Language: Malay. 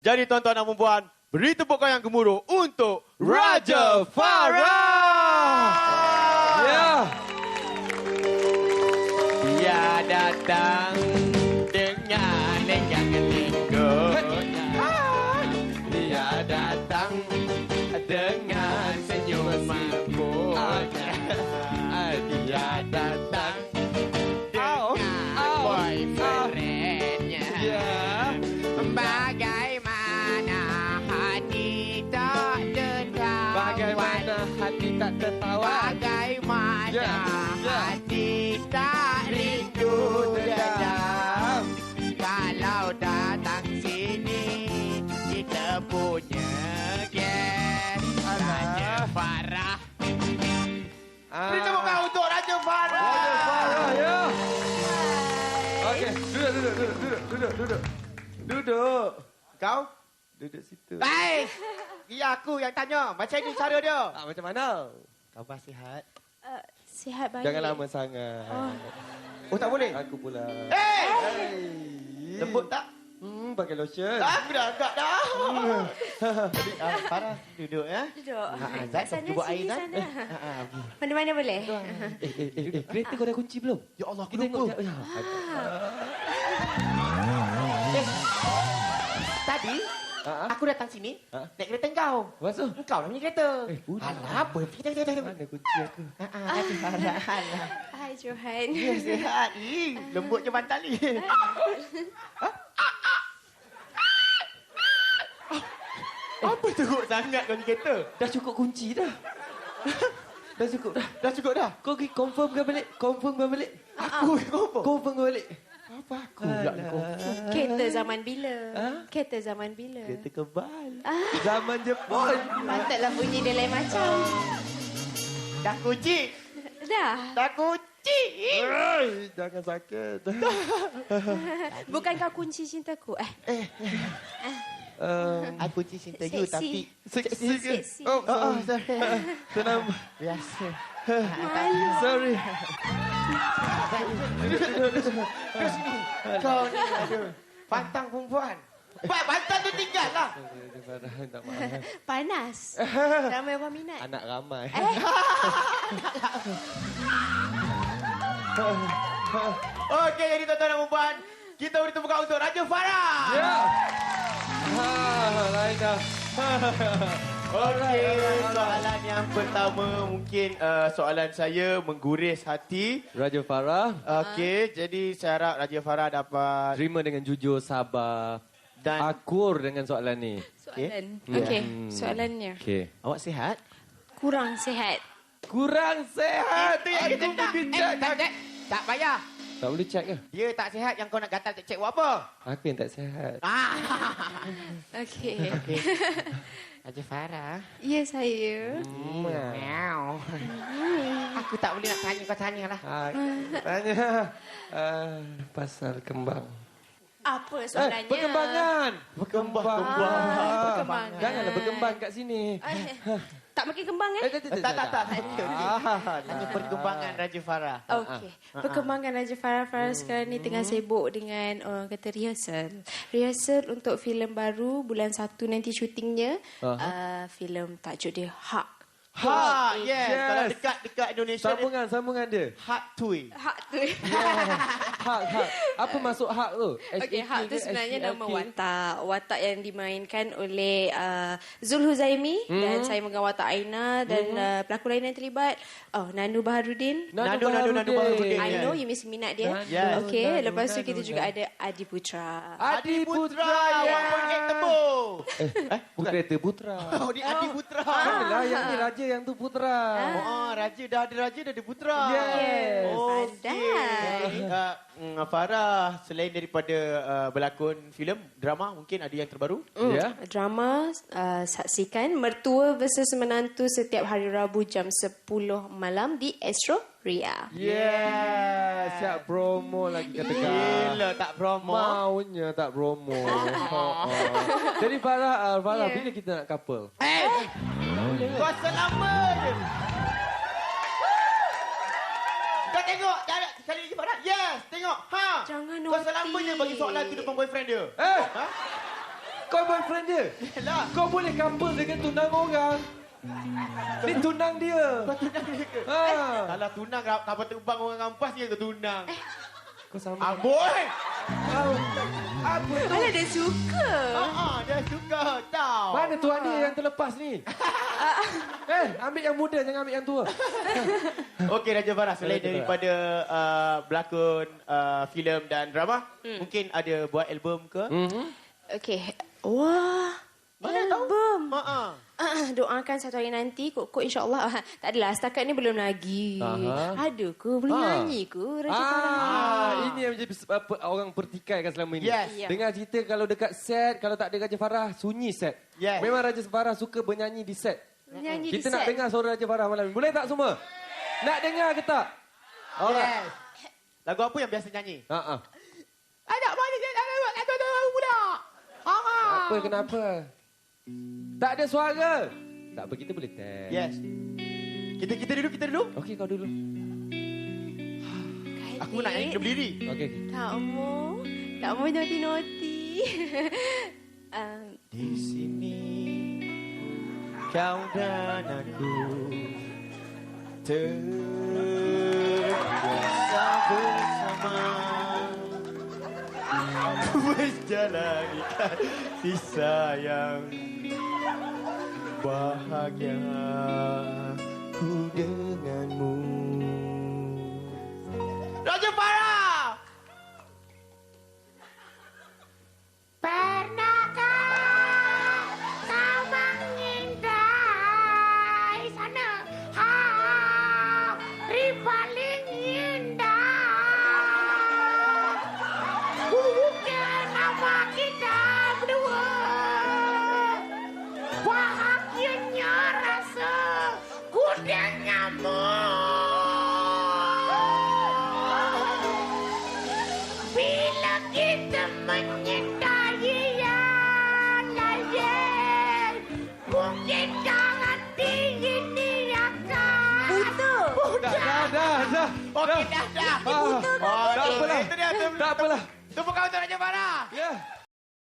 Jadi tuan-tuan dan puan, beri tepukan yang gemuruh untuk Raja Farah. Ya. Dia datang dengan yang tinggonya. Dia datang dengan senyum mampunya. Dia datang dengan boyfriendnya. Bagaimana hati tak tertawa. Bagaimana hati tak tertawa. Bagaimana hati tak rindu dedam. Kalau datang sini kita punya geng Raja Farah. Beri tepukan untuk Raja Farah. Raja Farah, ya. Okey, duduk. Kau? Duduk situ. Baik. Dia aku yang tanya. Macam ni cara dia. Macam mana? Khabar sihat? Sihat baik. Jangan lama sangat. Oh, tak boleh? Aku pula. Lembut tak? Pakai lotion. Aku dah agak dah. Jadi, Farah duduk ya. Duduk. Zat, Sana, cuba sini, air Zat. sana. Mana-mana boleh? Kereta kau dah kunci belum? Ya Allah, aku Kita lupa. tengok. Tadi, aku datang sini, naik kereta kau. Masuk. Engkau dah punya kereta. Budak. Alah, apa? Kita. Mana kunci aku? Alah. Hai Johan. Ya, sihat. Lembut je bantal ni. Apa teruk sangat kau ni kereta? Dah cukup kunci dah. Dah cukup dah. Dah cukup dah? Kau pergi confirm ke balik? Confirm ke balik? Aku apa? Confirm ke balik? Apa aku pula ni kau? Kereta zaman bila? Kereta zaman bila? Kereta kebal. Zaman Jepun. Patutlah bunyi dia lain macam. Dah kunci. Dah. Dah kunci. Jangan sakit. Bukan kau kunci cintaku. Aku kunci cinta you tapi... Seksi ke? Seksi. Oh, sorry. senang. Biasa. Sorry. Terus sini. Kau ni aduh. Pantang perempuan. Pantang tu tinggal lah. Tak marah. Panas. Ramai orang minat. Anak ramai. Okey, jadi tuan-tuan dan puan, kita beri tepukan untuk Raja Farah. Ya. Lain dah. Okey, soalan yang pertama mungkin soalan saya mengguris hati. Raja Farah. Okey, jadi saya harap Raja Farah dapat Terima dengan jujur, sabar. dan Akur dengan soalan ni. Soalan. Ya. Okey, soalannya. Okey. awak sihat? Kurang sihat. Kurang sehat. Itu yang kita nak. Tak payah. Tak boleh check ke? Dia tak sihat yang kau nak gatal cek buat apa? Aku yang tak sihat. Okey. Okey. Raja Farah. Ya, saya. Meow. Aku tak boleh nak tanya, kau tanyalah. Tanya. Pasal kembang. Apa soalannya? Perkembangan. Perkembangan. Janganlah berkembang kat sini. Tak makin kembang Tak. Tanya perkembangan Raja Farah. Okey. Perkembangan Raja Farah sekarang ni tengah sibuk dengan orang kata rehearsal. Rehearsal untuk filem baru bulan 1 nanti syutingnya. Filem tajuk dia Hak. Yes. Kalau dekat Indonesia Sambungan dia. Hak Tui. Hak tu. Hak. Apa maksud hak tu? Okey, Hak tu ke sebenarnya SHAK? nama watak. Watak yang dimainkan oleh Zul Huzaimi dan saya megang watak Aina dan pelakon lain yang terlibat Nanu Baharudin. Nanu Baharudin. I know you mesti minat dia. Yes. Okey, lepas tu kita juga ada Adi Putra. Adi Putra. 1.8 tebus. Bukan kereta putra. Oh, di Adi Putra. Lah yang ni raja, yang tu putra. Raja dah ada putra. Yes. Pandai. Farah, selain daripada berlakon filem, drama, mungkin ada yang terbaru? Ya. Drama saksikan Mertua versus Menantu setiap hari Rabu jam 10 malam di Astro Ria. Yes. Siap promo lagi kata kau. Gila, tak promo. Maunya tak promo. Jadi Farah, bila kita nak couple? Kau selama je. Kau tengok, sekali lagi Farah. Yes, tengok. Jangan Kau selamanya bagi soalan tu depan boyfriend dia. Kau boyfriend dia. Lah. Kau boleh couple dengan tunang orang. Ni tunang dia. Kau tunang dia ke? Ha. Kalau tunang, kapal terbang orang rampas dia ke tunang? Kau sama. Amboi! Kau. Apa tu? Mana dia suka? Dia suka tau. Mana tuan dia yang terlepas ni? Ambil yang muda, jangan ambil yang tua. Okey, Raja Farah, selain Raja Farah. daripada berlakon filem dan drama, mungkin ada buat album ke? Okey. Wah. Mana tahu? Album. Ha-ha. Doakan satu hari nanti kok insya-Allah. Tak adalah setakat ni belum lagi. Aha. Ada ke boleh nyanyi ke Raja Farah? Ini yang menjadi orang pertikaikan selama ini. Yes. Ya. Dengar cerita kalau dekat set, kalau tak ada Raja Farah, sunyi set. Yes. Memang Raja Farah suka bernyanyi di set. Nyanyi Kita di nak set. dengar suara Raja Farah malam ni. Boleh tak semua? Nak dengar ke tak? Alright. Yes. Lagu apa yang biasa nyanyi? Ha. Ada mana dia nak buat kata orang muda? Apa kenapa? Tak ada suara. Tak apa, kita boleh test. Yes. Kita dulu. Okey, kau dulu. Aku nak nyanyi berdiri. Okey. Tak mau noti-noti. Di sini kau dan aku terbiasa bersama menjalani kasih sayang bahagia ku denganmu. Raja Farah! Pernahkah kau mengindai sana hari paling indah? Kenapa kita berdua bahagianya rasa ku denganmu? Bila kita menyintai yang lain, mungkinkah hati ini akan Dah. Okey, dah. Tak apalah. Itu dia. Tak apalah. Tepuk tangan untuk Raja Farah. Ya.